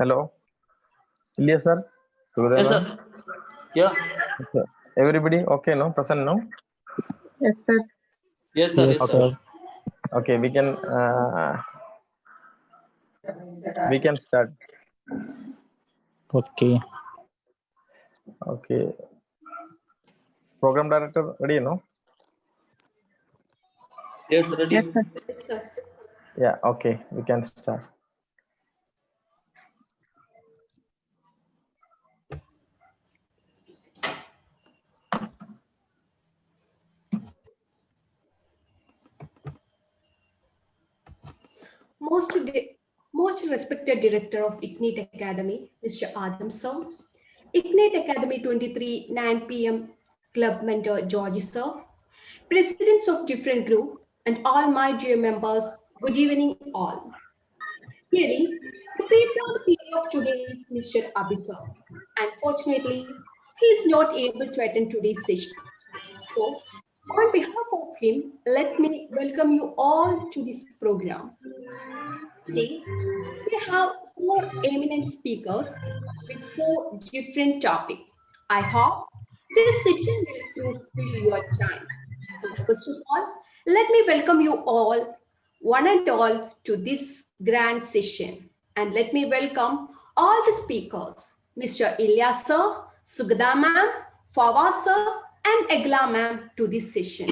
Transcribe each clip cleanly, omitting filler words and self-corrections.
Hello, Ilya sir, Sudha Yes, ma'am. sir. Yeah. Sir. Everybody okay? No, present no. Yes, sir. Yes, sir. Yes, Yes, sir. sir. Okay, we can start. Okay. Okay, program director ready? No. Yes, ready. Yes, sir. Yes, sir. Yeah. Okay, we can start. Most respected director of Ignite Academy, Mr. Adam Sir, Ignite Academy 23 9 p.m. Club mentor George Sir, presidents of different group, and all my dear members, good evening all. Clearly, the prepared PA of today is Mr. Abhisar. Unfortunately, he is not able to attend today's session. So, on behalf of him, let me welcome you all to this program. Today, we have four eminent speakers with four different topics. I hope this session will fulfill your time. So first of all, let me welcome you all, one and all, to this grand session. And let me welcome all the speakers, Mr. Ilyas sir, Sugada ma'am, Fawaz sir, and Egla ma'am to this session.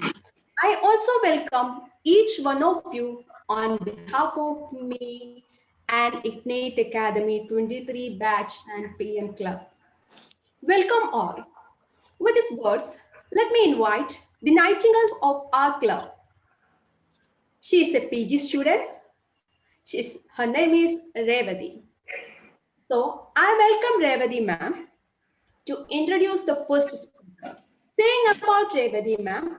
I also welcome each one of you on behalf of me and Ignite Academy 23 Batch and PM Club. Welcome all. With these words, let me invite the nightingale of our club. She is a PG student. Her name is Revati. So I welcome Revati ma'am to introduce the first speaker. Saying about Revati ma'am,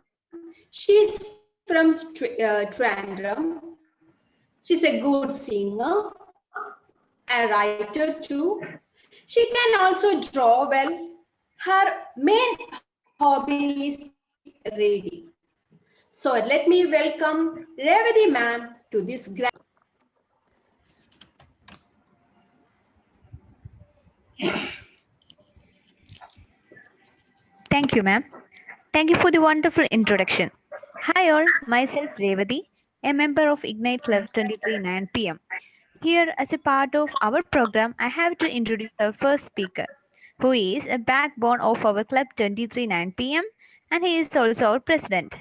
she is from Trandram. She's a good singer, a writer too. She can also draw well. Her main hobby is reading. So let me welcome Revati ma'am to this grand. Thank you, ma'am. Thank you for the wonderful introduction. Hi, all. Myself, Revati, a member of Ignite Club 23 9 p.m. Here, as a part of our program, I have to introduce our first speaker, who is a backbone of our Club 23 9 p.m. and he is also our president.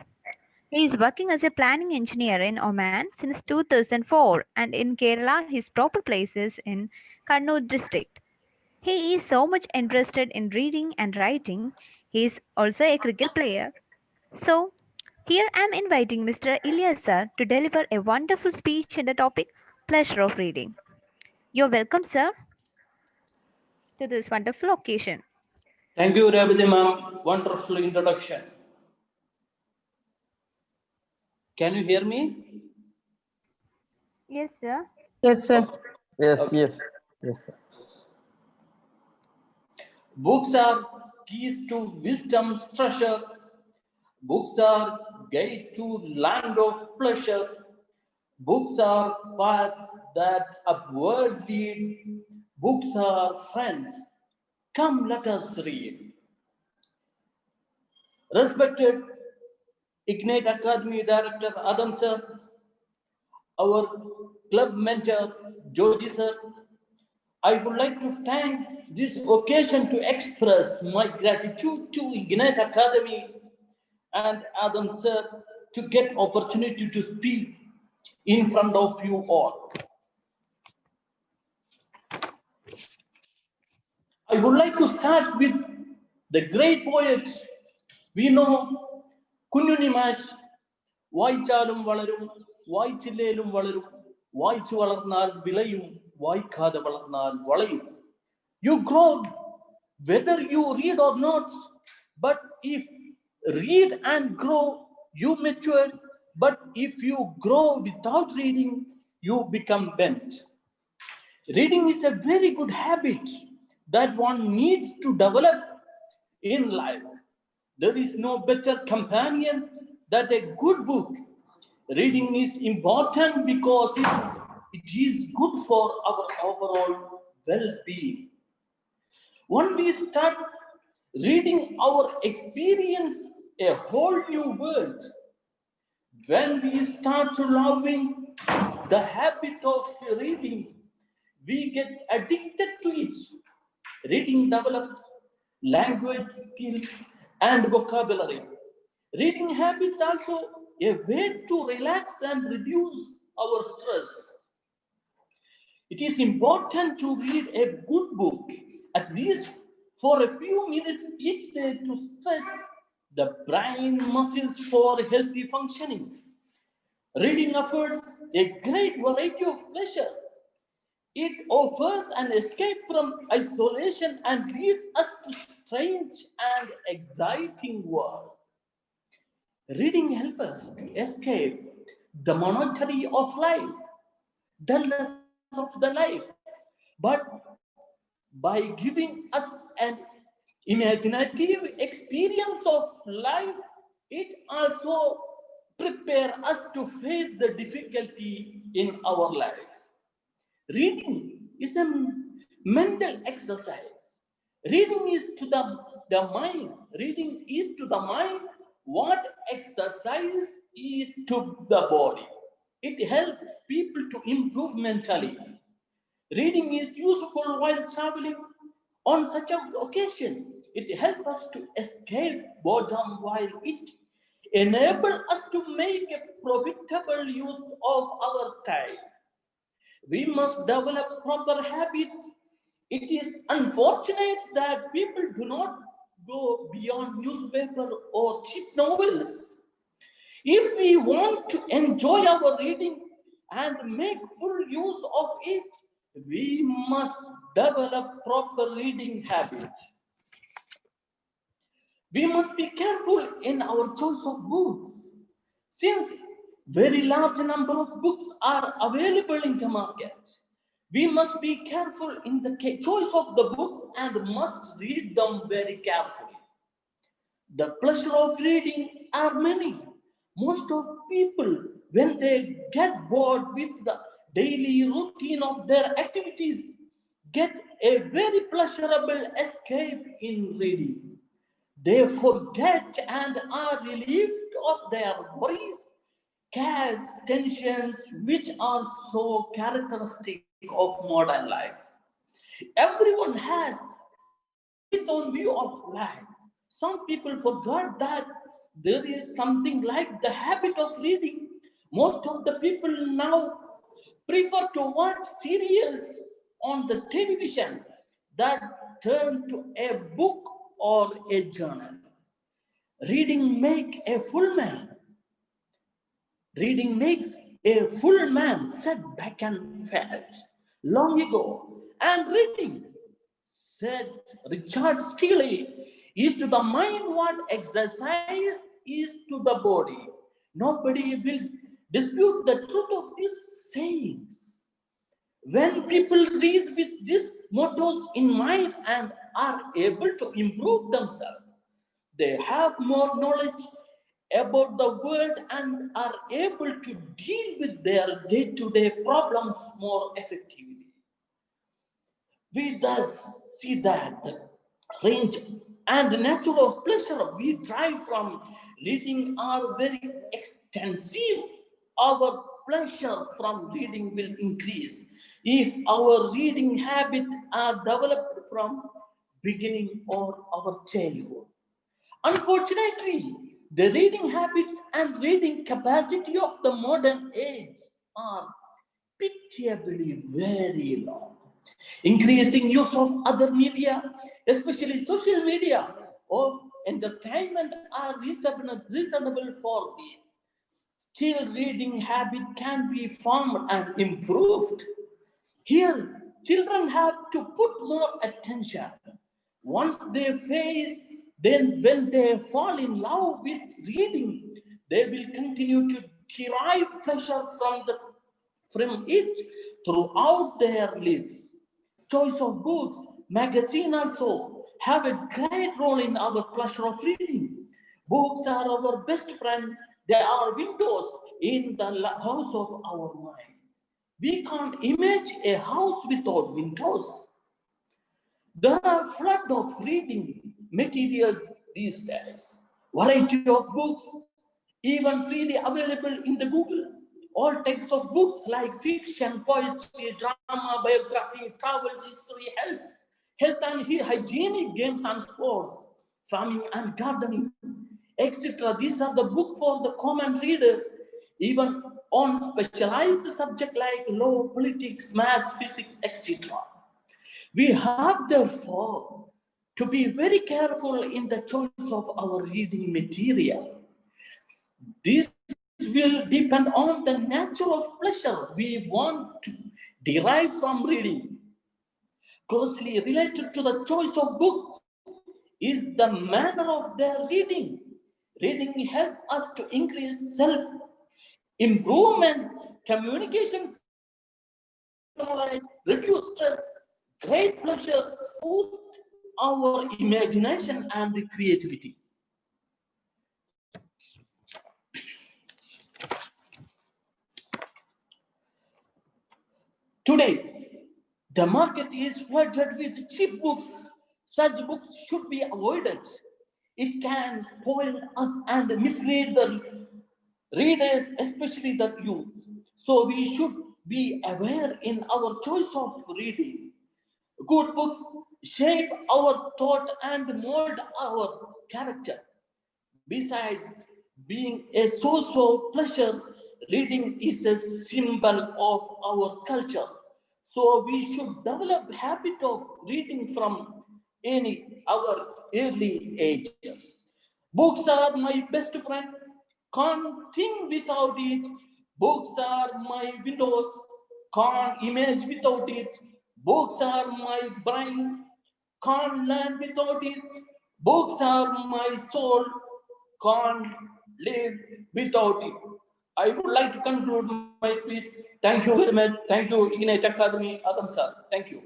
He is working as a planning engineer in Oman since 2004, and in Kerala, his proper place is in Kannur district. He is so much interested in reading and writing. He is also a cricket player. So, here I am inviting Mr. Ilyas sir to deliver a wonderful speech on the topic pleasure of reading. You're welcome, sir, to this wonderful occasion. Thank you, Revati ma'am. Wonderful introduction. Can you hear me? Yes, sir. Yes, sir. Yes, Okay. yes, sir. Books are keys to wisdom's treasure. Books are gate to land of pleasure. Books are paths that upward lead. Books are friends. Come, let us read. Respected Ignite Academy Director Adam sir, our club mentor Joji sir, I would like to thank this occasion to express my gratitude to Ignite Academy and Adam sir to get opportunity to speak in front of you all. I would like to start with the great poets we know Kunyunimash, വായിച്ചാലും വളരും വായിച്ചില്ലേലും വളരും വായിച്ചു വളർന്നാൽ വിളയും വായിക്കാതെ വളർന്നാൽ വളയും. You grow whether you read or not, but if read and grow, you mature, but if you grow without reading, you become bent. Reading is a very good habit that one needs to develop in life. There is no better companion than a good book. Reading is important because it is good for our overall well-being. When we start reading, our experience a whole new world. When we start loving the habit of reading, we get addicted to it. Reading develops language skills and vocabulary. Reading habits also a way to relax and reduce our stress. It is important to read a good book at least for a few minutes each day to stretch the brain muscles for healthy functioning. Reading offers a great variety of pleasure. It offers an escape from isolation and leads us to strange and exciting world. Reading helps us to escape the monotony of life, dullness of the life, but by giving us an imaginative experience of life, it also prepares us to face the difficulty in our life. Reading is a mental exercise. Reading is to the mind. Reading is to the mind what exercise is to the body. It helps people to improve mentally. Reading is useful while traveling on such an occasion. It helps us to escape boredom while it enables us to make a profitable use of our time. We must develop proper habits. It is unfortunate that people do not go beyond newspaper or cheap novels. If we want to enjoy our reading and make full use of it, we must develop proper reading habits. We must be careful in our choice of books. Since very large number of books are available in the market, we must be careful in the choice of the books and must read them very carefully. The pleasure of reading are many. Most of people, when they get bored with the daily routine of their activities, get a very pleasurable escape in reading. They forget and are relieved of their worries, cares, tensions, which are so characteristic of modern life. Everyone has his own view of life. Some people forgot that there is something like the habit of reading. Most of the people now prefer to watch series on the television that turn to a book or a journal. Reading make a full man. Reading makes a full man, said Beckenfeld long ago. And reading, said Richard Steele, is to the mind what exercise is to the body. Nobody will dispute the truth of these sayings. When people read with these mottos in mind and are able to improve themselves, they have more knowledge about the world and are able to deal with their day-to-day problems more effectively. We thus see that the range and the nature of pleasure we derive from reading are very extensive. Our pleasure from reading will increase if our reading habit are developed from beginning or our childhood. Unfortunately, the reading habits and reading capacity of the modern age are pitiably very low. Increasing use of other media, especially social media or entertainment, are reasonable for this. Still, reading habit can be formed and improved. Here, children have to put more attention. Once they face, then when they fall in love with reading, they will continue to derive pleasure from it throughout their lives. Choice of books, magazine also have a great role in our pleasure of reading. Books are our best friend. They are windows in the house of our mind. We can't imagine a house without windows. There are flood of reading material these days. Variety of books, even freely available in the Google. All types of books like fiction, poetry, drama, biography, travel, history, health and hygienic, games and sports, farming and gardening, etc. These are the book for the common reader, even on specialized subject like law, politics, maths, physics, etc. We have therefore to be very careful in the choice of our reading material. This will depend on the nature of pleasure we want to derive from reading. Closely related to the choice of books is the manner of their reading. Reading helps us to increase self-improvement, communication, knowledge, reduce stress, great pleasure, boost our imagination and creativity. Today, the market is flooded with cheap books. Such books should be avoided. It can spoil us and mislead the readers, especially the youth. So we should be aware in our choice of reading. Good books shape our thought and mold our character. Besides being a source of pleasure, reading is a symbol of our culture. So we should develop habit of reading from any our early ages. Books are my best friend. Can't think without it. Books are my windows. Can't image without it. Books are my brain. Can't learn without it. Books are my soul. Can't live without it. I would like to conclude my speech. Thank you very much. Thank you, Ignite Academy, Adam sir. Thank you.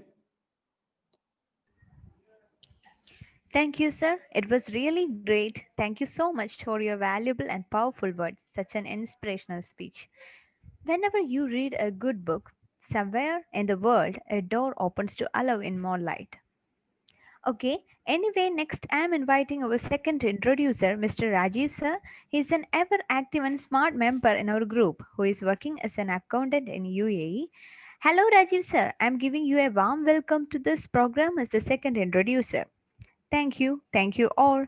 Thank you, sir. It was really great. Thank you so much for your valuable and powerful words. Such an inspirational speech. Whenever you read a good book, somewhere in the world, a door opens to allow in more light. Okay, anyway, next I'm inviting our second introducer, Mr. Rajiv sir. He's an ever active and smart member in our group who is working as an accountant in UAE. Hello, Rajiv sir. I'm giving you a warm welcome to this program as the second introducer. Thank you. Thank you all.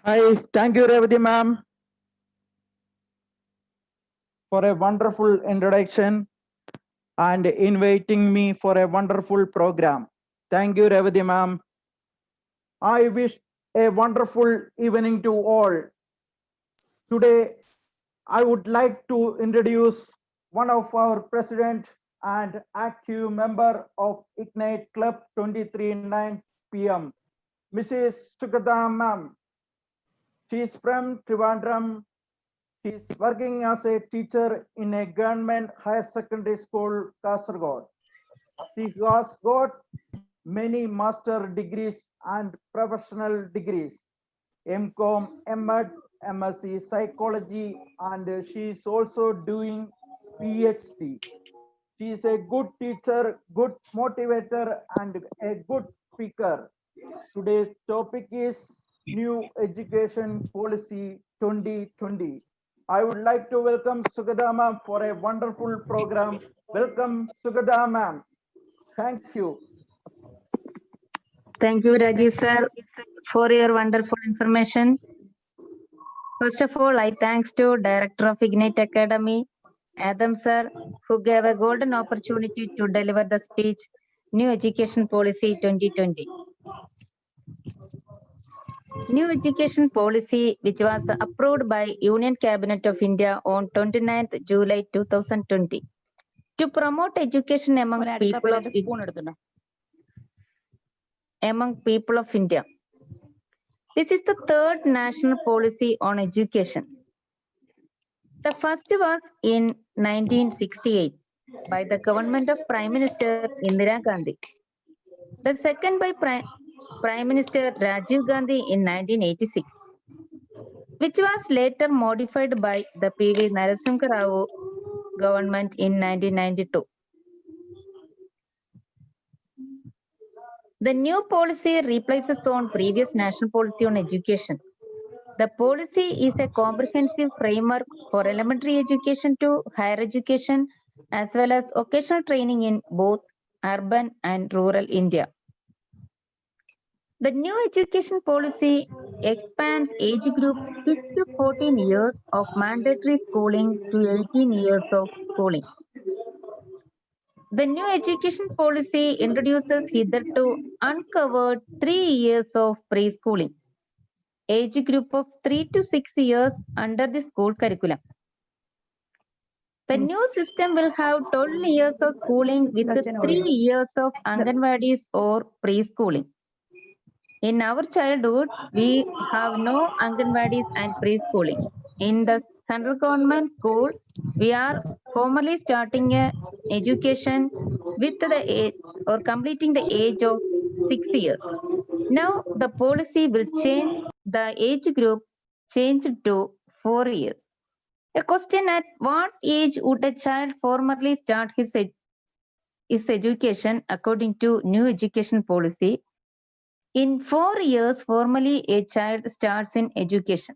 Hi, thank you, Revati ma'am, for a wonderful introduction and inviting me for a wonderful program. Thank you, Revati ma'am. I wish a wonderful evening to all. Today, I would like to introduce one of our president and active member of Ignite Club 23/9 PM, Mrs. Sukata ma'am. She is from Trivandrum. She is working as a teacher in a government higher secondary school, Kasaragod. She has got many master degrees and professional degrees, MCom, MEd, MSc Psychology, and she is also doing PhD. She is a good teacher, good motivator, and a good speaker. Today's topic is New Education Policy 2020. I would like to welcome Sugata ma'am for a wonderful program. Welcome, Sugata ma'am. Thank you. Thank you, Rajiv sir, for your wonderful information. First of all, I thanks to Director of Ignite Academy, Adam sir, who gave a golden opportunity to deliver the speech, New Education Policy 2020. New Education Policy, which was approved by Union Cabinet of India on 29th July 2020, to promote education among people of India. This is the third national policy on education. The first was in 1968 by the government of Prime Minister Indira Gandhi. The second by Prime Minister Rajiv Gandhi in 1986, which was later modified by the P.V. Narasimha Rao government in 1992. The new policy replaces on previous national policy on education. The policy is a comprehensive framework for elementary education to higher education, as well as vocational training in both urban and rural India. The new education policy expands age group 6 to 14 years of mandatory schooling to 18 years of schooling. The new education policy introduces hitherto uncovered 3 years of preschooling, age group of 3 to 6 years under the school curriculum. The new system will have 12 years of schooling with 3 years of Anganwadis or preschooling. In our childhood, we have no Anganwadis and preschooling. In the central government school, we are formally starting a education with the age or completing the age of 6 years. Now the policy will change the age group changed to 4 years. A question: at what age would a child formally start his education according to new education policy? In 4 years, formally a child starts in education.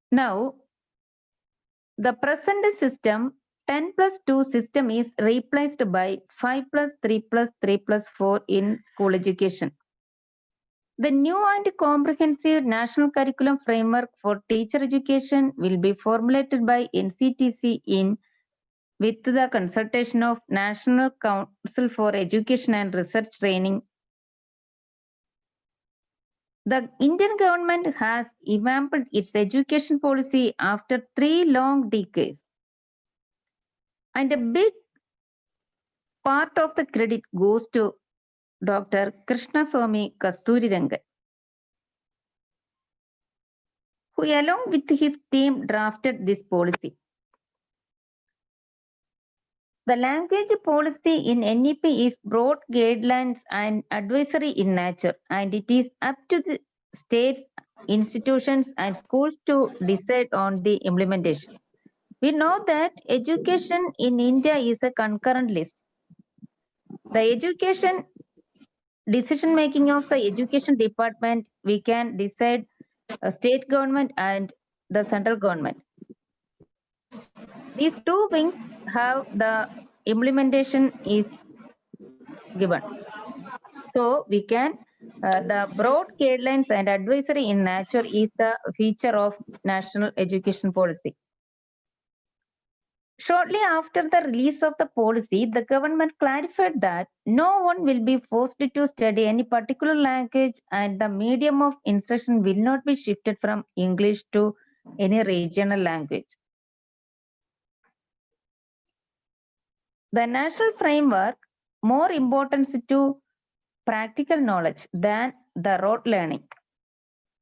Now, the present system 10 plus 2 system is replaced by 5 plus 3 plus 3 plus 4 in school education. The new and comprehensive national curriculum framework for teacher education will be formulated by NCTC with the consultation of National Council for Education and Research Training. The Indian government has revamped its education policy after 3 long decades. And a big part of the credit goes to Dr. Krishnaswamy Kasturirangan, who along with his team drafted this policy. The language policy in NEP is broad guidelines and advisory in nature, and it is up to the states, institutions, and schools to decide on the implementation. We know that education in India is a concurrent list. The education decision making of the education department, we can decide a state government and the central government. These two wings have the implementation is given. So we can, the broad guidelines and advisory in nature is the feature of national education policy. Shortly after the release of the policy, the government clarified that no one will be forced to study any particular language and the medium of instruction will not be shifted from English to any regional language. The national framework more importance to practical knowledge than the rote learning.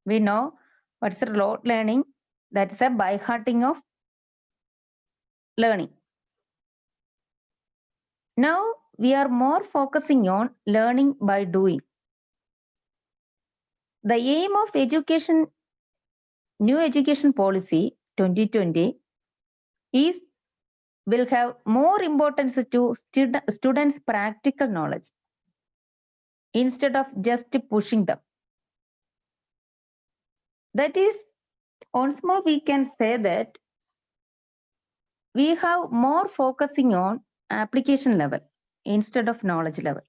We know what's the rote learning? That's a by-hearting of learning. Now we are more focusing on learning by doing. The aim of education, new education policy 2020 will have more importance to students' practical knowledge instead of just pushing them. That is, once more we can say that we have more focusing on application level instead of knowledge level.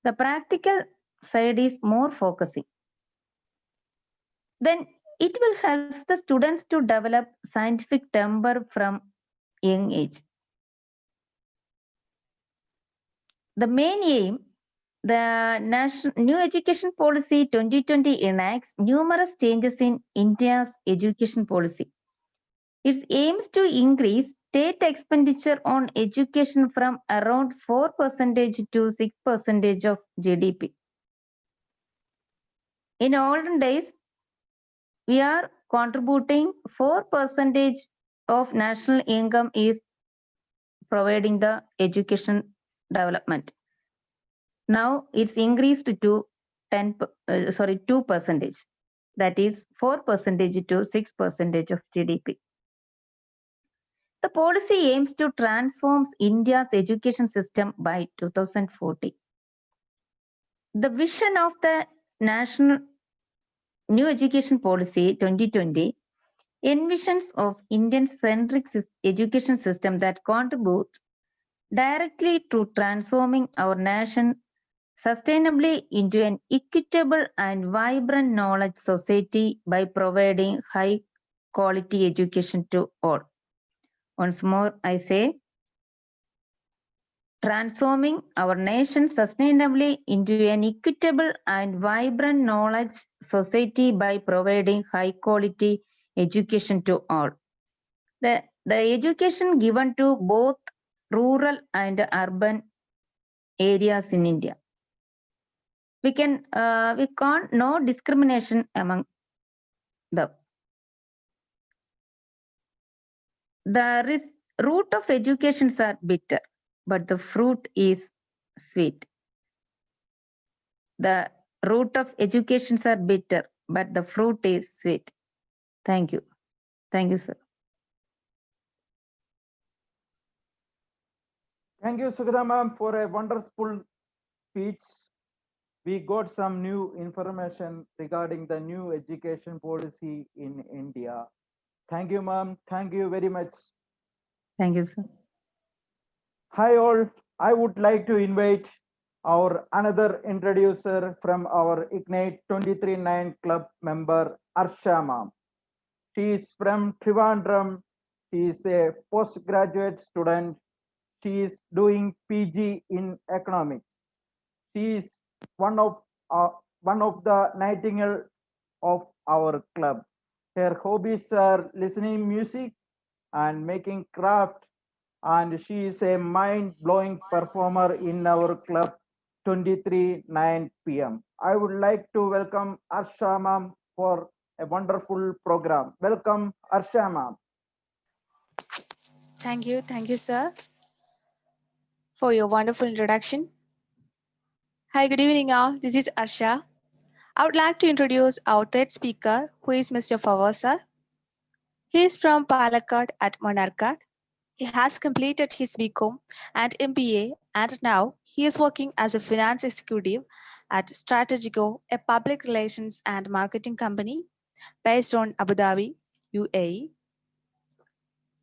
The practical side is more focusing. Then it will help the students to develop scientific temper from young age. The main aim, the New Education Policy 2020 enacts numerous changes in India's education policy. It aims to increase state expenditure on education from around 4% to 6% of GDP. In olden days, we are contributing 4% of national income is providing the education development. Now it's increased to 2%. That is 4% to 6% of GDP. The policy aims to transform India's education system by 2040. The vision of the National New Education Policy 2020 envisions of Indian-centric education system that contributes directly to transforming our nation sustainably into an equitable and vibrant knowledge society by providing high quality education to all. Once more, I say, transforming our nation sustainably into an equitable and vibrant knowledge society by providing high quality education to all. The education given to both rural and urban areas in India. We can't no discrimination among them. The root of educations are bitter, but the fruit is sweet. The root of educations are bitter, but the fruit is sweet. Thank you. Thank you, sir. Thank you, Sugata ma'am, for a wonderful speech. We got some new information regarding the new education policy in India. Thank you, ma'am. Thank you very much. Thank you, sir. Hi all, I would like to invite our another introducer from our Ignite 23-9 club member, Arsha ma'am. She is from Trivandrum. She is a postgraduate student. She is doing PG in economics. She is one of the nightingale of our club. Her hobbies are listening music and making craft, and she is a mind-blowing performer in our club 23-9 p.m. I would like to welcome Arsha ma'am for a wonderful program. Welcome, Arsha ma'am. Thank you, sir, for your wonderful introduction. Hi, good evening, all. This is Arsha. I would like to introduce our third speaker, who is Mr. Fawaz sir. He is from Palakkad at Manarkad. He has completed his BCom and MBA, and now he is working as a finance executive at Strategico, a public relations and marketing company based on Abu Dhabi, UAE.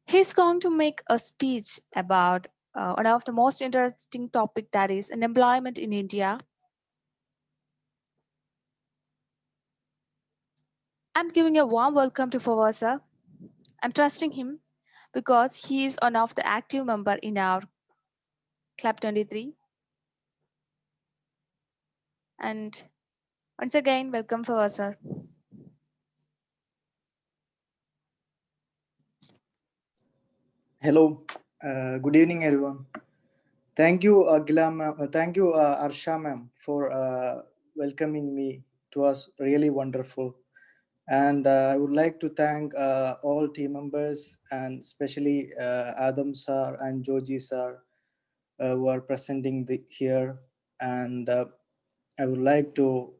He's going to make a speech about one of the most interesting topic, that is unemployment in India. I'm giving a warm welcome to Fawaz sir. I'm trusting him because he is one of the active member in our Club 23. And once again, welcome Fawaz sir. Hello, good evening, everyone. Thank you, Gila ma'am. Thank you, Arsha ma'am, for welcoming me. It was really wonderful. And I would like to thank all team members, and especially Adam sir and Joji sir who are presenting here. And I would like to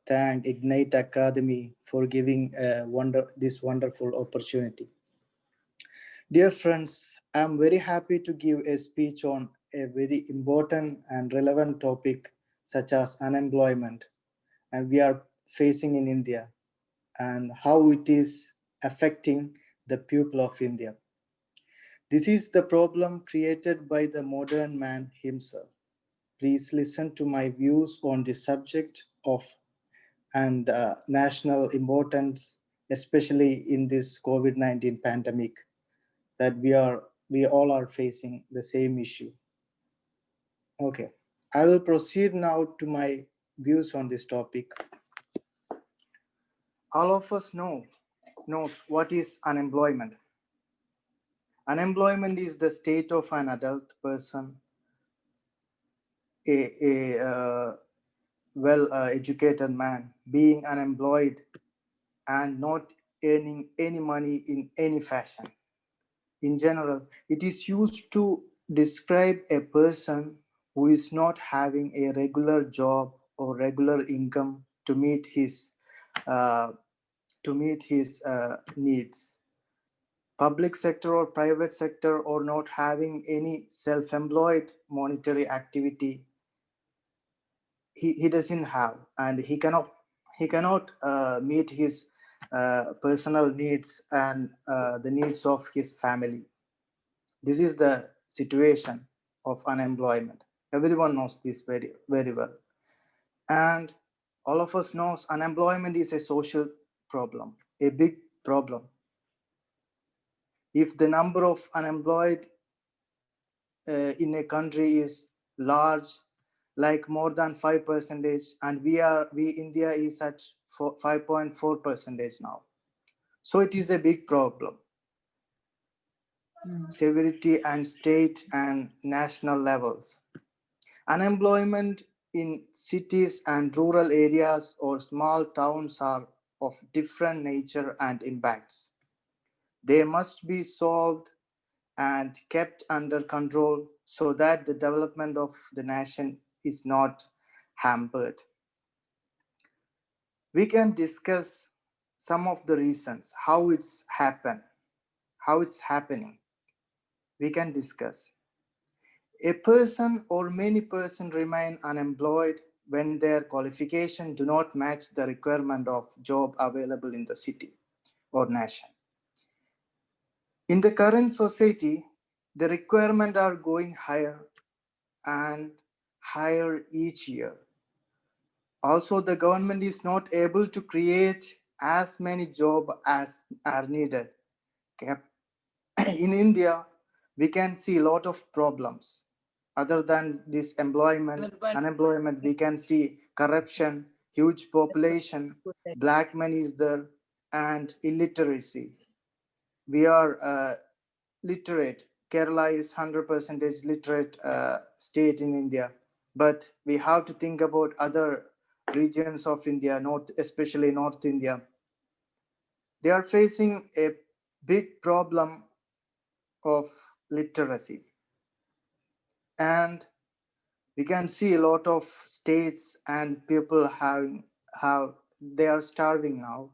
thank Ignite Academy for giving this wonderful opportunity. Dear friends, I'm very happy to give a speech on a very important and relevant topic such as unemployment, and we are facing in India, and how it is affecting the people of India. This is the problem created by the modern man himself. Please listen to my views on the subject of and national importance, especially in this COVID-19 pandemic, that we all are facing the same issue. Okay, I will proceed now to my views on this topic. All of us knows what is unemployment. Unemployment is the state of an adult person, a well-educated man, being unemployed and not earning any money in any fashion. In general, it is used to describe a person who is not having a regular job or regular income to meet his needs. Public sector or private sector, or not having any self-employed monetary activity he doesn't have, and he cannot meet his personal needs and the needs of his family. This is the situation of unemployment. Everyone knows this very, very well. And all of us knows unemployment is a social problem, a big problem. If the number of unemployed in a country is large, like more than 5%, and India is at 5.4% now. So it is a big problem. Severity and state and national levels. Unemployment in cities and rural areas or small towns are of different nature and impacts. They must be solved and kept under control so that the development of the nation is not hampered. We can discuss some of the reasons, how it's happening. We can discuss. A person or many persons remain unemployed when their qualification do not match the requirement of job available in the city or nation. In the current society, the requirements are going higher and higher each year. Also, the government is not able to create as many jobs as are needed. In India, we can see a lot of problems. Other than this unemployment, we can see corruption, huge population, black money is there, and illiteracy. We are literate. Kerala is 100% literate state in India, but we have to think about other regions of India, especially North India. They are facing a big problem of literacy. And we can see a lot of states and people they are starving now.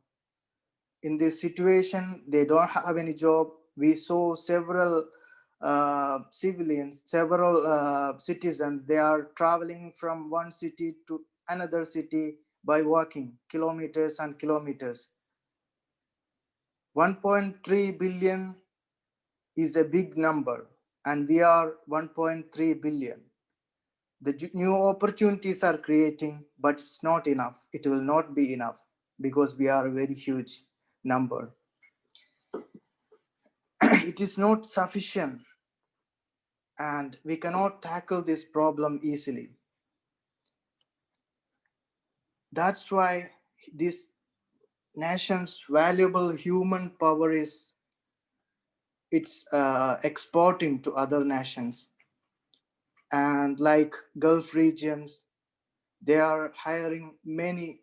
In this situation, they don't have any job. We saw several civilians, several citizens, they are traveling from one city to another city by walking kilometers and kilometers. 1.3 billion is a big number, and we are 1.3 billion. The new opportunities are creating, but it's not enough. It will not be enough because we are a very huge number. It is not sufficient, and we cannot tackle this problem easily. That's why this nation's valuable human power is exporting to other nations. And like Gulf regions, they are hiring many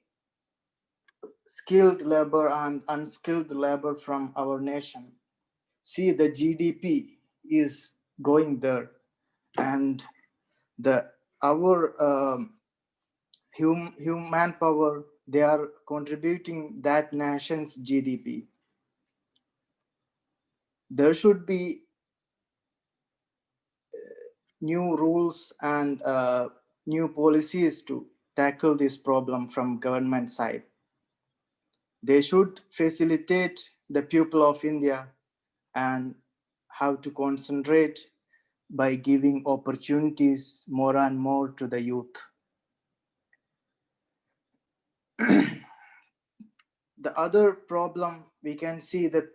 skilled labor and unskilled labor from our nation. See, the GDP is going there, and our human power, they are contributing that nation's GDP. There should be new rules and new policies to tackle this problem from government side. They should facilitate the people of India and how to concentrate by giving opportunities more and more to the youth. The other problem, we can see the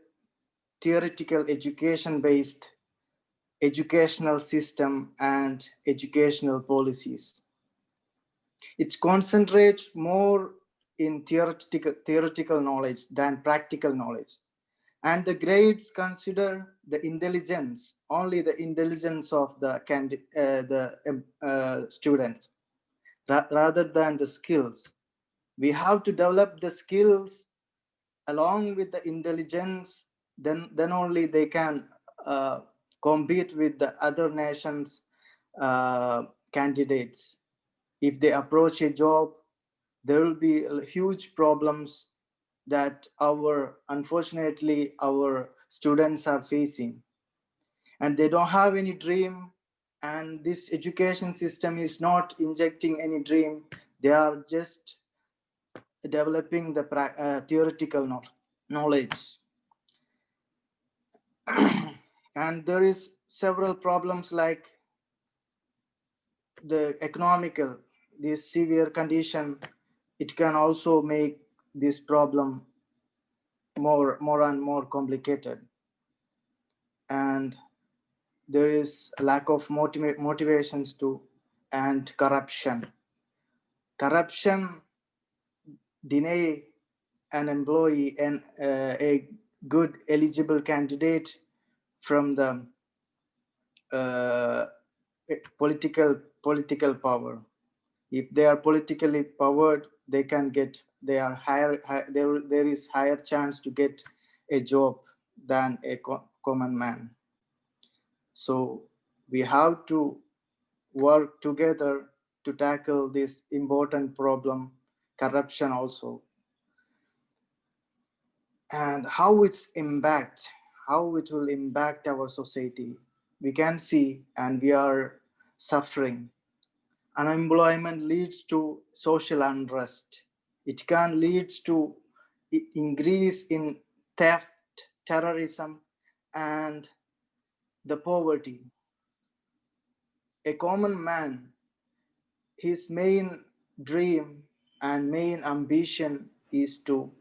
theoretical education-based educational system and educational policies. It concentrates more in theoretical knowledge than practical knowledge. And the grades consider the intelligence, only the intelligence of the students, rather than the skills. We have to develop the skills along with the intelligence, then only they can compete with the other nations' candidates. If they approach a job, there will be huge problems that unfortunately our students are facing, and they don't have any dream, and this education system is not injecting any dream. They are just developing the theoretical knowledge. And there is several problems like the economical, this severe condition. It can also make this problem more and more complicated. And there is a lack of motivations too, and corruption. Corruption deny an employee and a good eligible candidate from the political power. If they are politically powered, they can get, they are there is higher chance to get a job than a common man. So we have to work together to tackle this important problem, corruption also. And how it will impact our society, we can see, and we are suffering. Unemployment leads to social unrest. It can lead to increase in theft, terrorism, and the poverty. A common man, his main dream and main ambition is to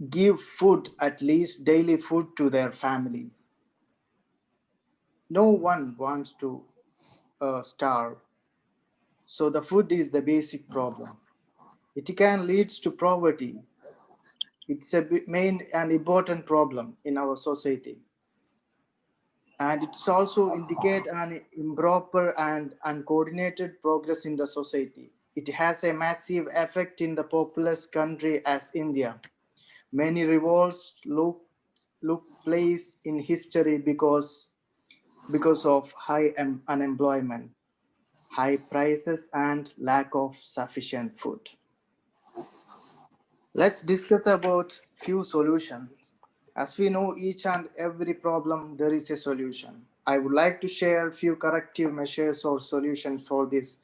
give food, at least daily food, to their family. No one wants to starve. So the food is the basic problem. It can lead to poverty. It's a main and important problem in our society. And it's also indicate an improper and uncoordinated progress in the society. It has a massive effect in the populous country as India. Many revolts look place in history because of high unemployment, high prices, and lack of sufficient food. Let's discuss about few solutions. As we know, each and every problem, there is a solution. I would like to share a few corrective measures or solutions for this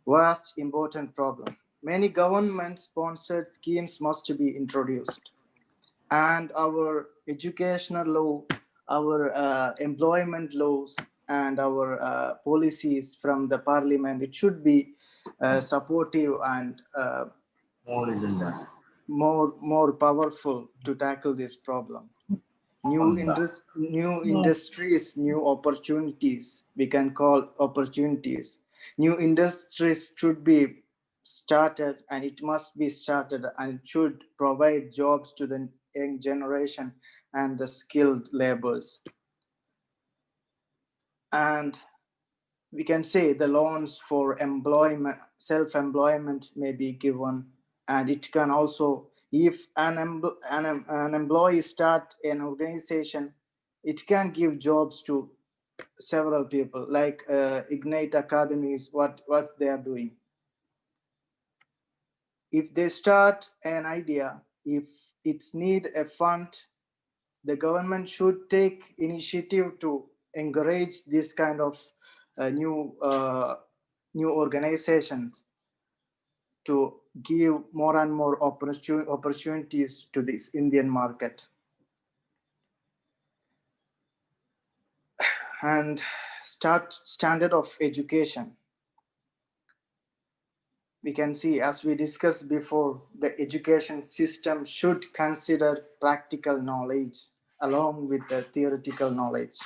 vast, important problem. Many government-sponsored schemes must be introduced. And our educational law, our employment laws, and our policies from the parliament, it should be supportive and more powerful to tackle this problem. New industries, new opportunities, we can call opportunities. New industries should be started, and it must be started, and it should provide jobs to the young generation and the skilled laborers. And we can say the loans for employment, self-employment may be given, and it can also, if an employee start an organization, it can give jobs to several people, like Ignite Academies, what they are doing. If they start an idea, if it's need a fund, the government should take initiative to encourage this kind of new organizations to give more and more opportunities to this Indian market. And start standard of education. We can see, as we discussed before, the education system should consider practical knowledge along with the theoretical knowledge,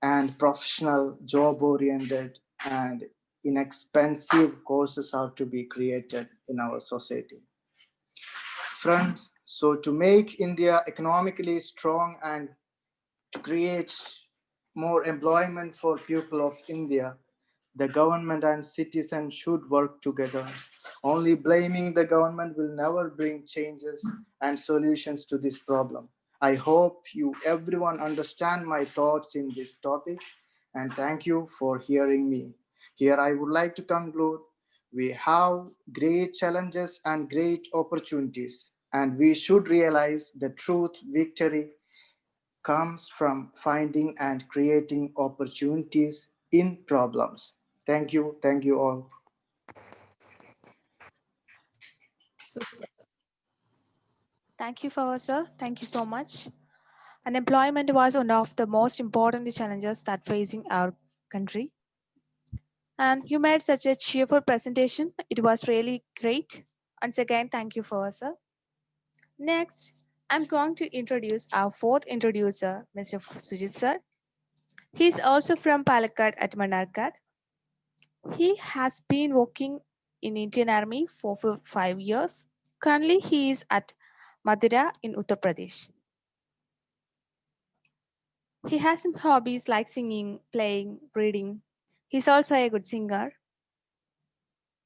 and professional, job-oriented, and inexpensive courses are to be created in our society. Friends, so to make India economically strong and to create more employment for people of India, the government and citizens should work together. Only blaming the government will never bring changes and solutions to this problem. I hope you everyone understand my thoughts in this topic, and thank you for hearing me. Here I would like to conclude. We have great challenges and great opportunities, and we should realize the truth victory comes from finding and creating opportunities in problems. Thank you all. Thank you, Fawaz sir. Thank you so much. Unemployment was one of the most important challenges that facing our country. And you made such a cheerful presentation. It was really great. Once again, thank you, Fawaz sir. Next, I'm going to introduce our fourth introducer, Mr. Sujit sir. He's also from Palakkad at Manarkad. He has been working in Indian Army for 5 years. Currently, he is at Madura in Uttar Pradesh. He has some hobbies like singing, playing, reading. He's also a good singer.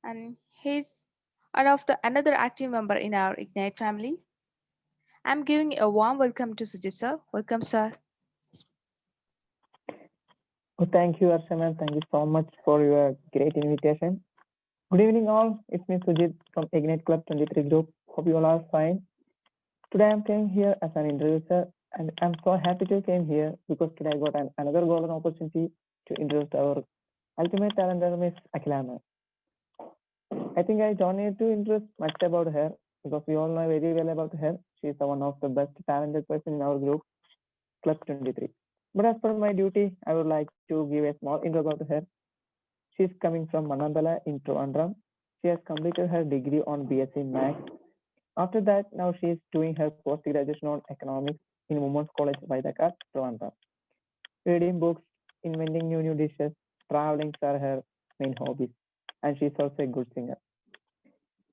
And he's one of the another active member in our Ignite family. I'm giving a warm welcome to Sujit sir. Welcome, sir. Thank you, Arsha. Thank you so much for your great invitation. Good evening, all. It's me, Sujit from Ignite Club 23 group. Hope you all are fine. Today, I'm came here as an introducer, and I'm so happy to came here because today I got another golden opportunity to introduce our ultimate talent, Miss Akhila. I think I don't need to introduce much about her because we all know very well about her. She is one of the best talented person in our group, Club 23. But as per my duty, I would like to give a small intro about her. She is coming from Manandala in Trivandrum. She has completed her degree on BSc Maths. After that, now she is doing her post-graduation on economics in Women's College, Vaidakat, Trivandrum. Reading books, inventing new dishes, traveling are her main hobbies, and she is also a good singer.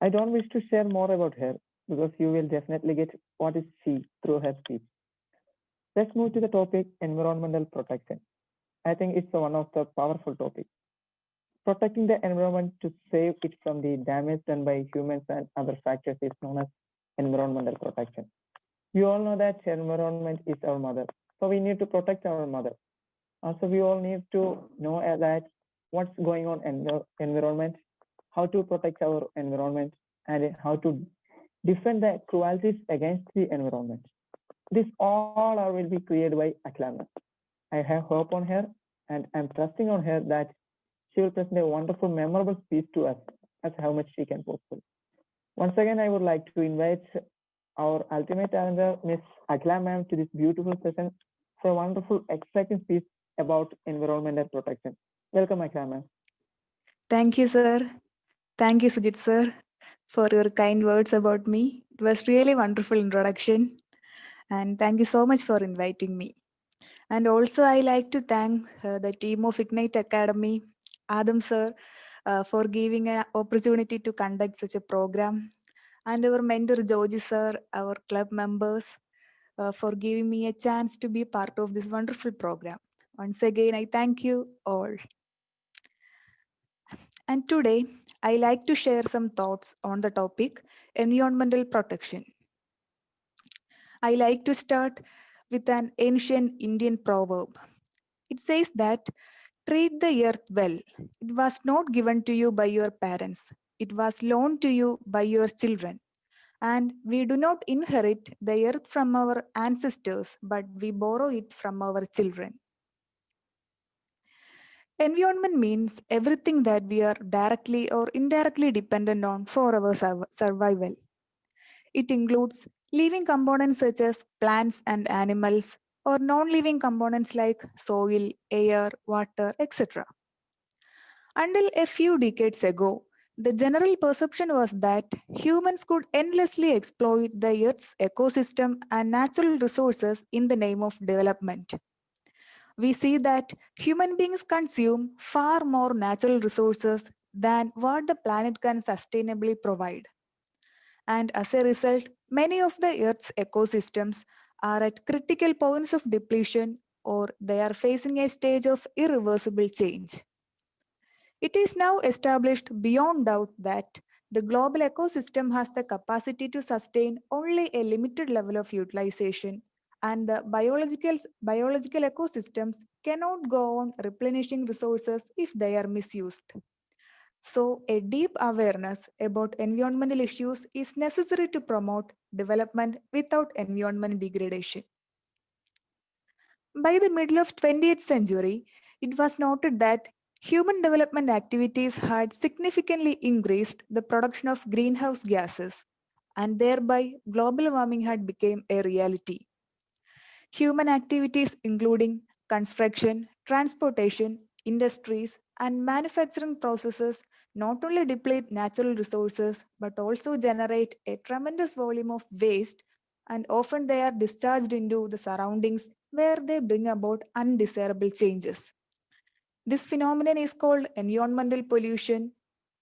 I don't wish to share more about her because you will definitely get what is she through her speech. Let's move to the topic environmental protection. I think it's one of the powerful topics. Protecting the environment to save it from the damage done by humans and other factors is known as environmental protection. We all know that environment is our mother, so we need to protect our mother. Also, we all need to know that what's going on in the environment, how to protect our environment, and how to defend the cruelties against the environment. This all will be created by Akhila. I have hope on her, and I'm trusting on her that she will present a wonderful, memorable speech to us as how much she can possible. Once again, I would like to invite our ultimate talent, Miss Akhila ma'am, to this beautiful session for a wonderful, exciting speech about environmental protection. Welcome, Akhila ma'am. Thank you, sir. Thank you, Sujit sir, for your kind words about me. It was really wonderful introduction. And thank you so much for inviting me. And also, I like to thank the team of Ignite Academy, Adam sir, for giving an opportunity to conduct such a program, and our mentor Joji sir, our club members, for giving me a chance to be part of this wonderful program. Once again, I thank you all. And today, I like to share some thoughts on the topic environmental protection. I like to start with an ancient Indian proverb. It says that treat the earth well. It was not given to you by your parents, it was loaned to you by your children. And we do not inherit the earth from our ancestors, but we borrow it from our children. Environment means everything that we are directly or indirectly dependent on for our survival. It includes living components such as plants and animals, or non-living components like soil, air, water, etc. Until a few decades ago, the general perception was that humans could endlessly exploit the Earth's ecosystem and natural resources in the name of development. We see that human beings consume far more natural resources than what the planet can sustainably provide. And as a result, many of the Earth's ecosystems are at critical points of depletion or they are facing a stage of irreversible change. It is now established beyond doubt that the global ecosystem has the capacity to sustain only a limited level of utilization, and the biological ecosystems cannot go on replenishing resources if they are misused. So, a deep awareness about environmental issues is necessary to promote development without environment degradation. By the middle of 20th century, it was noted that human development activities had significantly increased the production of greenhouse gases, and thereby global warming had become a reality. Human activities including construction, transportation, industries, and manufacturing processes not only deplete natural resources but also generate a tremendous volume of waste, and often they are discharged into the surroundings where they bring about undesirable changes. This phenomenon is called environmental pollution,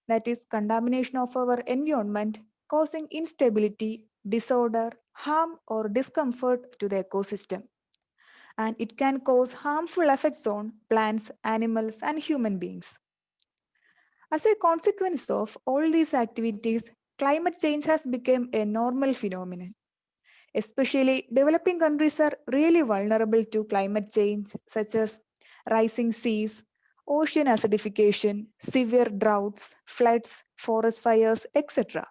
that is, contamination of our environment, causing instability, disorder, harm, or discomfort to the ecosystem. And it can cause harmful effects on plants, animals, and human beings. As a consequence of all these activities, climate change has become a normal phenomenon. Especially developing countries are really vulnerable to climate change, such as rising seas, ocean acidification, severe droughts, floods, forest fires, etc.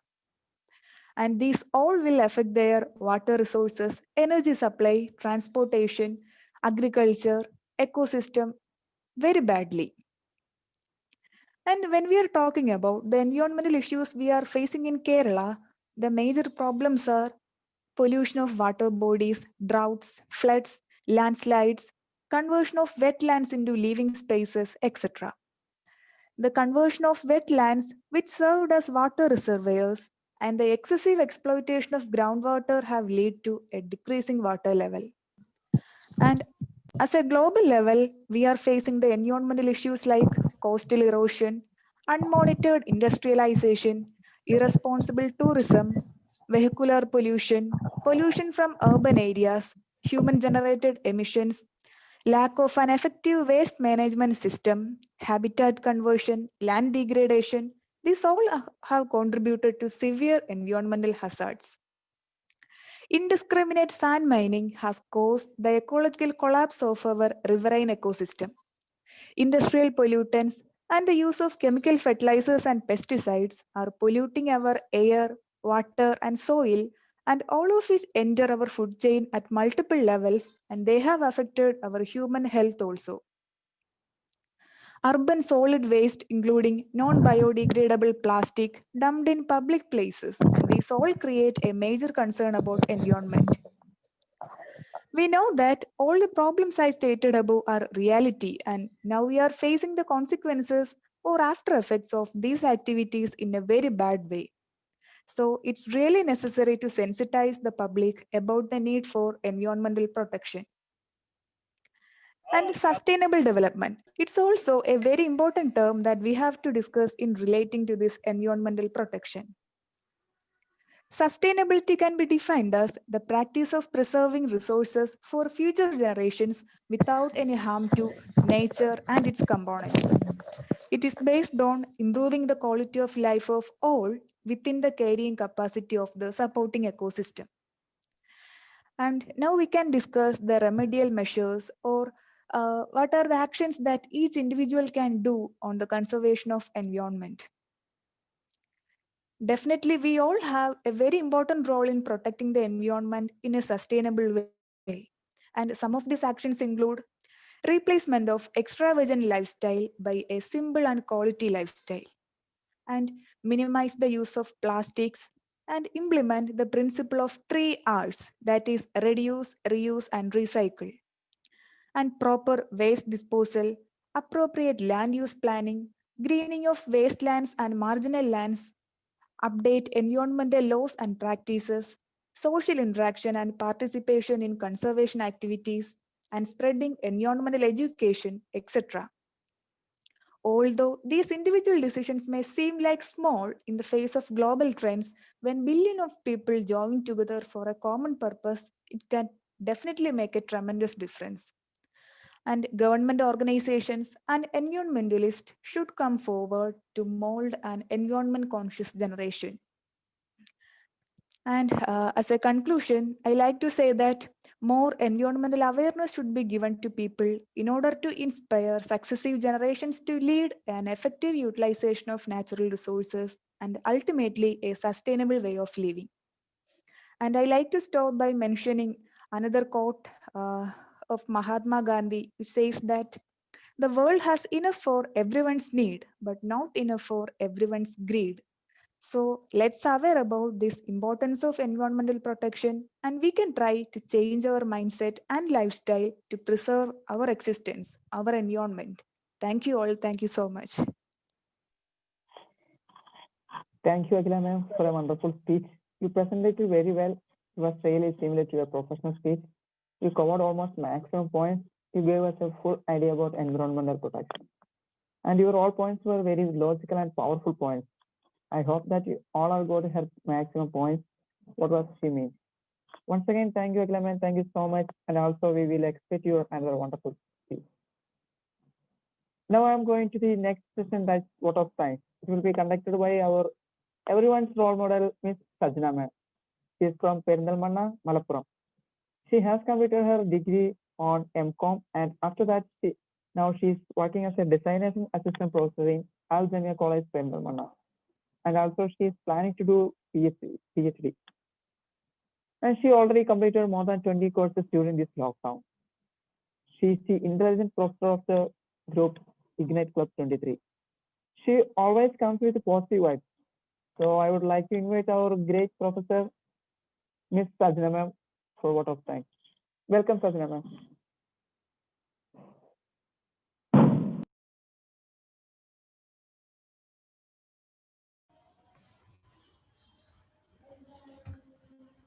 And these all will affect their water resources, energy supply, transportation, agriculture, ecosystem very badly. And when we are talking about the environmental issues we are facing in Kerala, the major problems are pollution of water bodies, droughts, floods, landslides, conversion of wetlands into living spaces, etc. The conversion of wetlands, which served as water reservoirs, and the excessive exploitation of groundwater have led to a decreasing water level. And as a global level, we are facing the environmental issues like coastal erosion, unmonitored industrialization, irresponsible tourism, vehicular pollution, pollution from urban areas, human generated emissions, lack of an effective waste management system, habitat conversion, land degradation. These all have contributed to severe environmental hazards. Indiscriminate sand mining has caused the ecological collapse of our riverine ecosystem. Industrial pollutants and the use of chemical fertilizers and pesticides are polluting our air, water, and soil, and all of these enter our food chain at multiple levels, and they have affected our human health also. Urban solid waste, including non biodegradable plastic, dumped in public places, and these all create a major concern about environment. We know that all the problems I stated above are reality, and now we are facing the consequences or after effects of these activities in a very bad way. So it's really necessary to sensitize the public about the need for environmental protection. And sustainable development. It's also a very important term that we have to discuss in relating to this environmental protection. Sustainability can be defined as the practice of preserving resources for future generations without any harm to nature and its components. It is based on improving the quality of life of all within the carrying capacity of the supporting ecosystem. And now we can discuss the remedial measures or what are the actions that each individual can do on the conservation of environment. Definitely, we all have a very important role in protecting the environment in a sustainable way. And some of these actions include replacement of extravagant lifestyle by a simple and quality lifestyle, and minimize the use of plastics, and implement the principle of 3 Rs, that is, reduce, reuse, and recycle, and proper waste disposal, appropriate land use planning, greening of wastelands and marginal lands, update environmental laws and practices, social interaction and participation in conservation activities, and spreading environmental education, etc. Although these individual decisions may seem like small in the face of global trends, when billions of people join together for a common purpose, it can definitely make a tremendous difference. And government organizations and environmentalists should come forward to mold an environment conscious generation. And as a conclusion, I like to say that more environmental awareness should be given to people in order to inspire successive generations to lead an effective utilization of natural resources and ultimately a sustainable way of living. And I like to start by mentioning another quote of Mahatma Gandhi, which says that the world has enough for everyone's need, but not enough for everyone's greed. So let's aware about this importance of environmental protection, and we can try to change our mindset and lifestyle to preserve our existence, our environment. Thank you all. Thank you so much. Thank you, Akhila ma'am, for a wonderful speech. You presented it very well. It was really similar to your professional speech. You covered almost maximum points. You gave us a full idea about environmental protection. And your all points were very logical and powerful points. I hope that you all are going to have maximum points. What was she mean? Once again, thank you, Akhila ma'am. Thank you so much. And also, we will expect your another wonderful speech. Now I'm going to the next session, that's Vote of Thanks. It will be conducted by our everyone's role model, Miss Sajna ma'am. She is from Perindalmanna, Malappuram. She has completed her degree on MCOM, and after that, now she's working as a designation assistant professor in Al Jamia College, Perindalmanna. And also she is planning to do PhD. And she already completed more than 20 courses during this lockdown. She is the intelligent professor of the group Ignite Club 23. She always comes with positive vibes. So I would like to invite our great professor, Miss Sajna ma'am, for vote of thanks. Welcome, Sajna ma'am.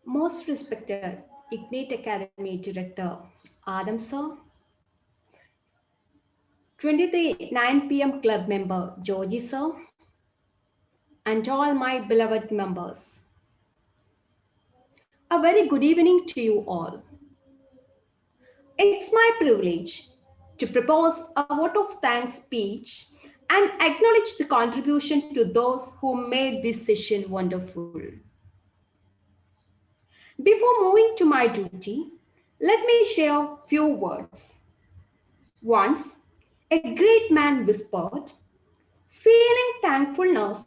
Most respected Ignite Academy Director Adam sir, 23 9 p.m. club member Georgie sir, and all my beloved members. A very good evening to you all. It's my privilege to propose a vote of thanks speech and acknowledge the contribution to those who made this session wonderful. Before moving to my duty, let me share a few words. Once, a great man whispered, feeling thankfulness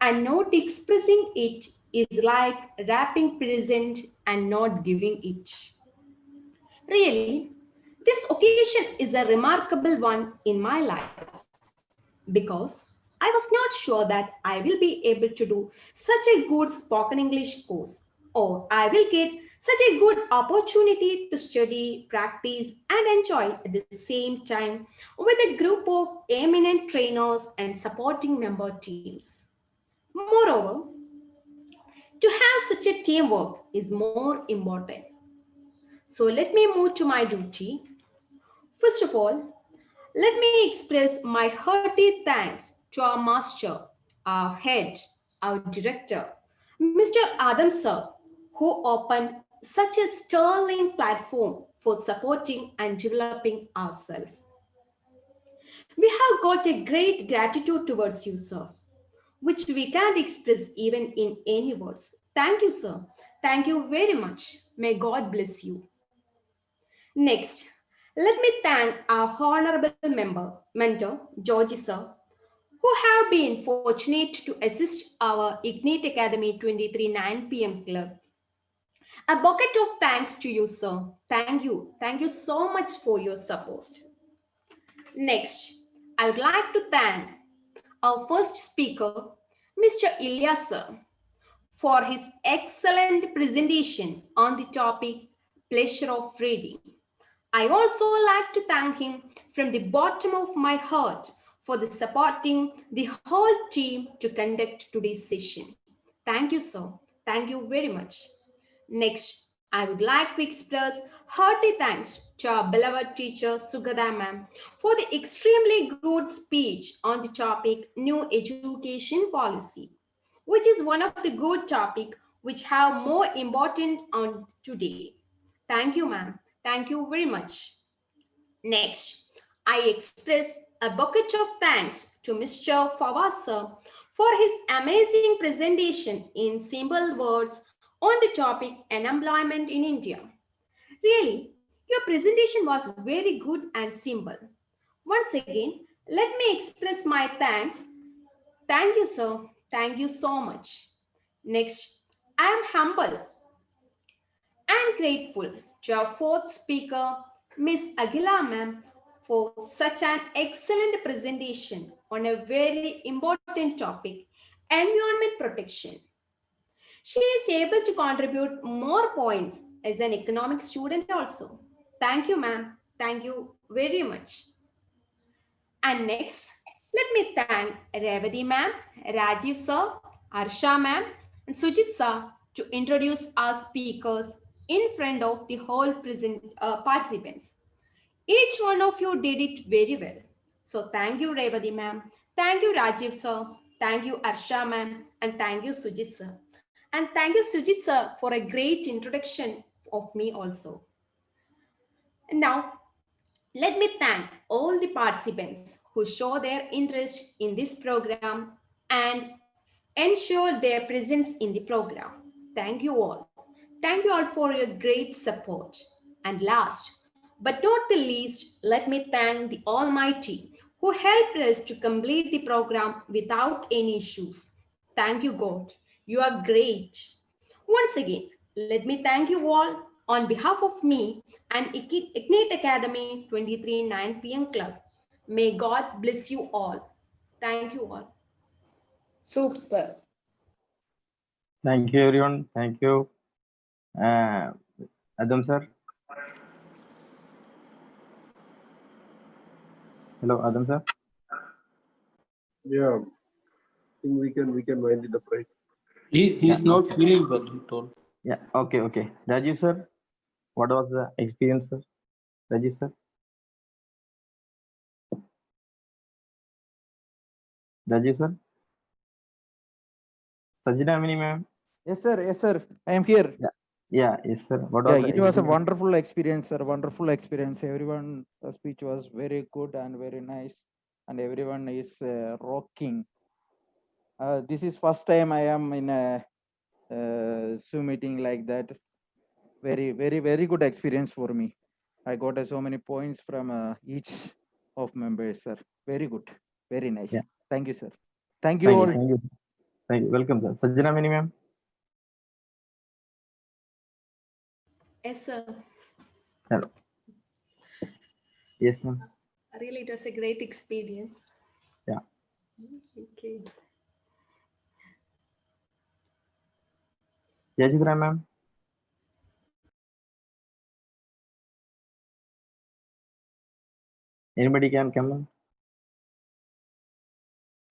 and not expressing it is like wrapping present and not giving it. Really, this occasion is a remarkable one in my life because I was not sure that I will be able to do such a good spoken English course, or I will get such a good opportunity to study, practice, and enjoy at the same time with a group of eminent trainers and supporting member teams. Moreover, to have such a teamwork is more important. So let me move to my duty. First of all, let me express my hearty thanks to our master, our head, our director, Mr. Adam sir, who opened such a sterling platform for supporting and developing ourselves. We have got a great gratitude towards you, sir, which we can't express even in any words. Thank you, sir. Thank you very much. May God bless you. Next, let me thank our honorable mentor, Georgie sir, who have been fortunate to assist our Ignite Academy 23 9 p.m. club. A bucket of thanks to you, sir. Thank you. Thank you so much for your support. Next, I would like to thank our first speaker, Mr. Ilyas sir, for his excellent presentation on the topic pleasure of reading. I also like to thank him from the bottom of my heart for the supporting the whole team to conduct today's session. Thank you, sir. Thank you very much. Next, I would like to express hearty thanks to our beloved teacher Sugada ma'am for the extremely good speech on the topic New Education Policy, which is one of the good topic which have more important on today. Thank you, ma'am. Thank you very much. Next, I express a bucket of thanks to Mr. Fawaz for his amazing presentation in simple words on the topic unemployment in India. Really, your presentation was very good and simple. Once again, let me express my thanks. Thank you, sir. Thank you so much. Next, I am humble and grateful to our fourth speaker, Ms. Aguila ma'am, for such an excellent presentation on a very important topic, environment protection. She is able to contribute more points as an economic student also. Thank you, ma'am. Thank you very much. And next, let me thank Revati ma'am, Rajiv sir, Arsha ma'am, and Sujit sir to introduce our speakers in front of the whole participants. Each one of you did it very well. So thank you, Revati ma'am. Thank you, Rajiv sir. Thank you, Arsha ma'am. And thank you, Sujit sir. And thank you, Sujit sir, for a great introduction of me also. And now, let me thank all the participants who show their interest in this program and ensure their presence in the program. Thank you all. Thank you all for your great support. And last, but not the least, let me thank the Almighty who helped us to complete the program without any issues. Thank you, God. You are great. Once again, let me thank you all on behalf of me and Ignite Academy 23 9 p.m. Club. May God bless you all. Thank you all. Super. Thank you, everyone. Thank you. Adam sir. Hello, Adam sir. Yeah, I think we can wind it up, right? He's not feeling well, he told. Yeah. Okay. Rajiv sir, what was the experience, sir? Rajiv sir. Rajiv sir. Sajina Amini ma'am. Yes, sir. Yes, sir. I am here. Yes, sir. What Yeah, was the it was a experience? wonderful experience, sir. Wonderful experience. Everyone's speech was very good and very nice, and everyone is rocking. This is first time I am in a Zoom meeting like that. Very good experience for me. I got so many points from each of members, sir. Very good. Very nice. Yeah. Thank you, sir. Thank you all. Thank you. Thank you. Welcome, sir. Sajina Amini ma'am. Yes, sir. Hello. Yes, ma'am. Really, it was a great experience. Yeah. Okay. Yajitra ma'am. Anybody can come on?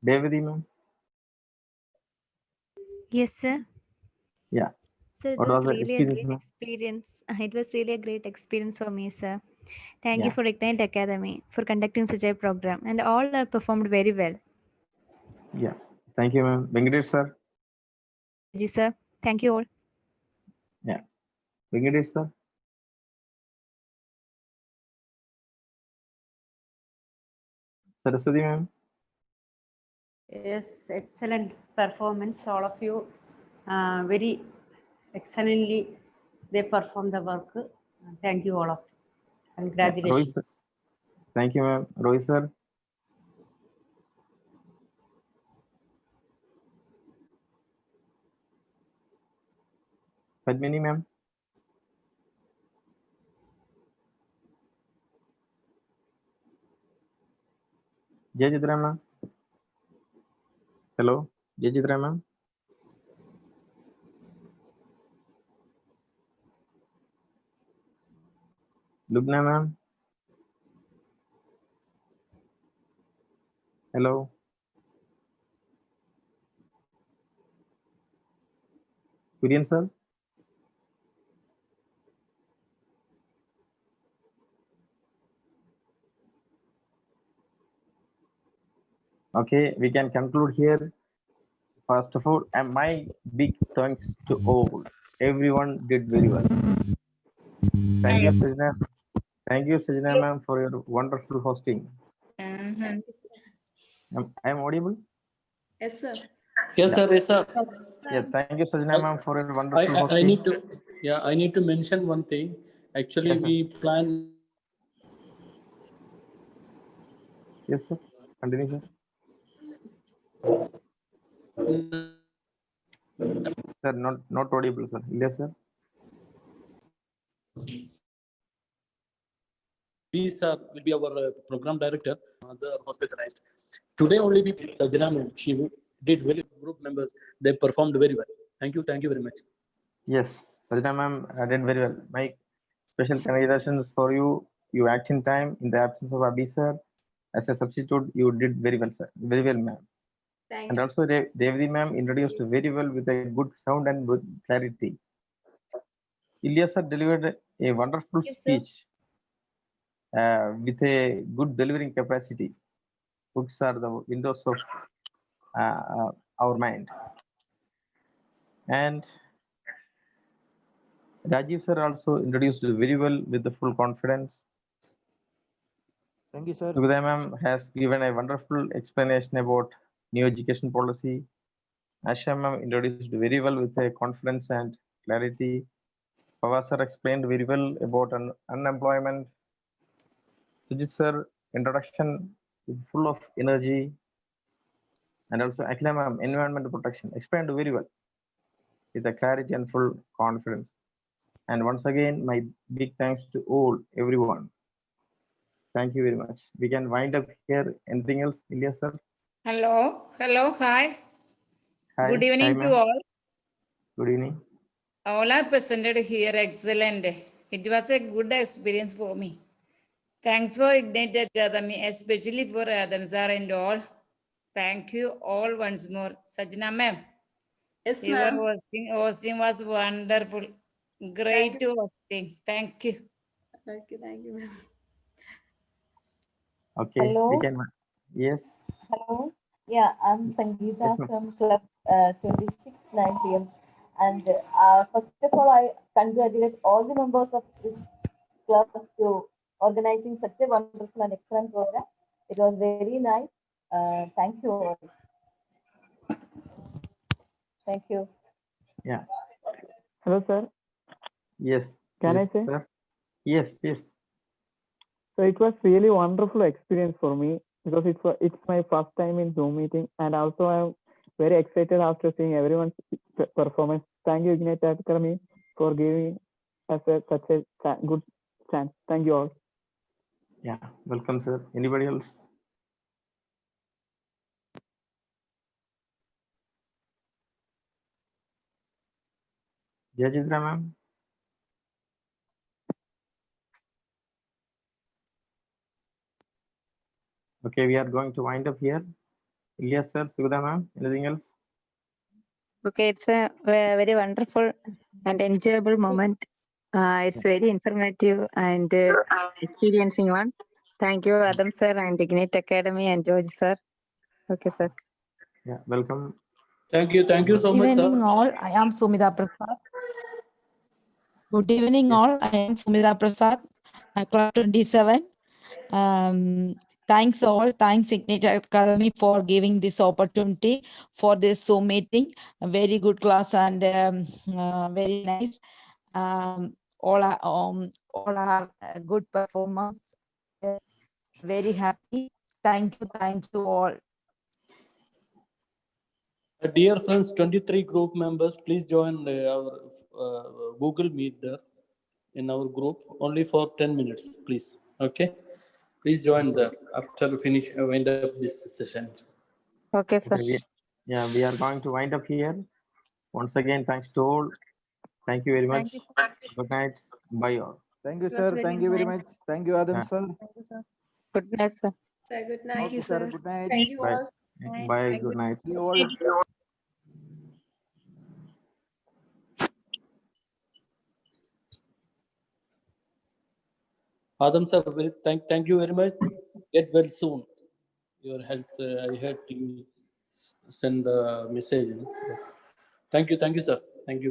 Devadi ma'am. Yes, sir. Yeah. So it What was was the really a experience, great ma'am? experience. It was really a great experience for me, sir. Thank you Yeah. for Ignite Academy for conducting such a program, and all are performed very well. Yeah. Thank you, ma'am. Venkatesh sir. Ji, sir. Thank you all. Yeah. Venkatesh sir. Saraswati ma'am. Yes, excellent performance, all of you. Very excellently they perform the work. Thank you all of you. Yeah. Rohit sir. Congratulations. Thank you, ma'am. Rohit sir. Padmini ma'am. Jayachitra ma'am. Hello. Jayachitra ma'am. Lubna ma'am. Hello. Kurian sir. Okay, we can conclude here. First of all, and my big thanks to all. Everyone did very well. Thank you, Sajna. Thank you, Sajna ma'am, for your wonderful hosting. I'm audible? Yes, sir. Yes, sir. Yes, sir. Yeah, thank you, Sajna ma'am, for your wonderful I hosting. need to mention one thing. Actually, Yes, sir. we plan. Yes, sir. Continue, sir. Sir, not audible, sir. Yes, sir. We, sir, will be our program director. The hospitalized. Today only we Sajna ma'am. did very group members. They performed very well. Thank you very much. Yes, Sajna ma'am did very well. My special congratulations for you. You act in time in the absence of Abhi sir. As a substitute, you did very well, sir. Very well, ma'am. Thank And you. also, Devdi ma'am introduced very well with a good sound and good clarity. Ilyas sir delivered a wonderful Yes, sir. speech with a good delivering capacity. Books are the windows of our mind. And Rajiv sir also introduced very well with the full confidence. Thank you, sir. Sugdha ma'am has given a wonderful explanation about new education policy. Asha ma'am introduced very well with a confidence and clarity. Pawar sir explained very well about unemployment. Sujit sir introduction is full of energy. And also Akhila ma'am environmental protection explained very well with a clarity and full confidence. And once again, my big thanks to all, everyone. Thank you very much. We can wind up here. Anything else, Ilyas sir? Hello, hi. Hi. Good Hi, evening to ma'am. all. Good evening. All are presented here, excellent. It was a good experience for me. Thanks for Ignite Academy, especially for Adam sir and all. Thank you all once more. Sajna ma'am, Yes, your ma'am. hosting was wonderful. Great hosting. Thank you. Okay, thank you, ma'am. Okay, Hello. we can. Yes. Hello. Yeah, I'm Sangeeta Yes, ma'am. from Club 26 9 p.m. And first of all, I congratulate all the members of this club to organizing such a wonderful and excellent program. It was very nice. Thank you all. Thank you. Yeah. Hello, sir. Yes. Can Yes, I say? sir. Yes. Yes. So it was really wonderful experience for me because it's my first time in Zoom meeting, and also I'm very excited after seeing everyone's performance. Thank you, Ignite Academy, for giving us such a good chance. Thank you all. Yeah. Welcome, sir. Anybody else? Jayajitra ma'am. Okay, we are going to wind up here. Ilyas sir, Sugdha ma'am, anything else? Okay, it's a very wonderful and enjoyable moment. It's very informative and experiencing one. Thank you, Adam sir and Ignite Academy and George sir. Okay, sir. Yeah, welcome. Thank you so much, Good evening sir. all, I am Sumita Prasad. Good evening Yes. all, I am Sumita Prasad, Club 27. Thanks all, thanks Ignite Academy for giving this opportunity for this Zoom meeting. A very good class and very nice. All are good performance. Very happy. Thank you all. Dear friends, 23 group members, please join our Google Meet there in our group only for 10 minutes, please. Okay, please join there after finish wind up this session. Okay, sir. Okay, we are going to wind up here. Once again, thanks to all. Thank you very much. Thank you. Good night. Bye all. Thank you, It was sir. very Thank you very nice. much. Thank you, Adam Yeah. sir. Thank you, sir. Good night, sir. Sir, good night. Thank you, Okay, sir. sir. Good night. Thank you Bye. all. Bye. Good night. See you all. Adam sir, thank you very much. Get well soon. Your health, I heard you send a message. Thank you, sir. Thank you very much.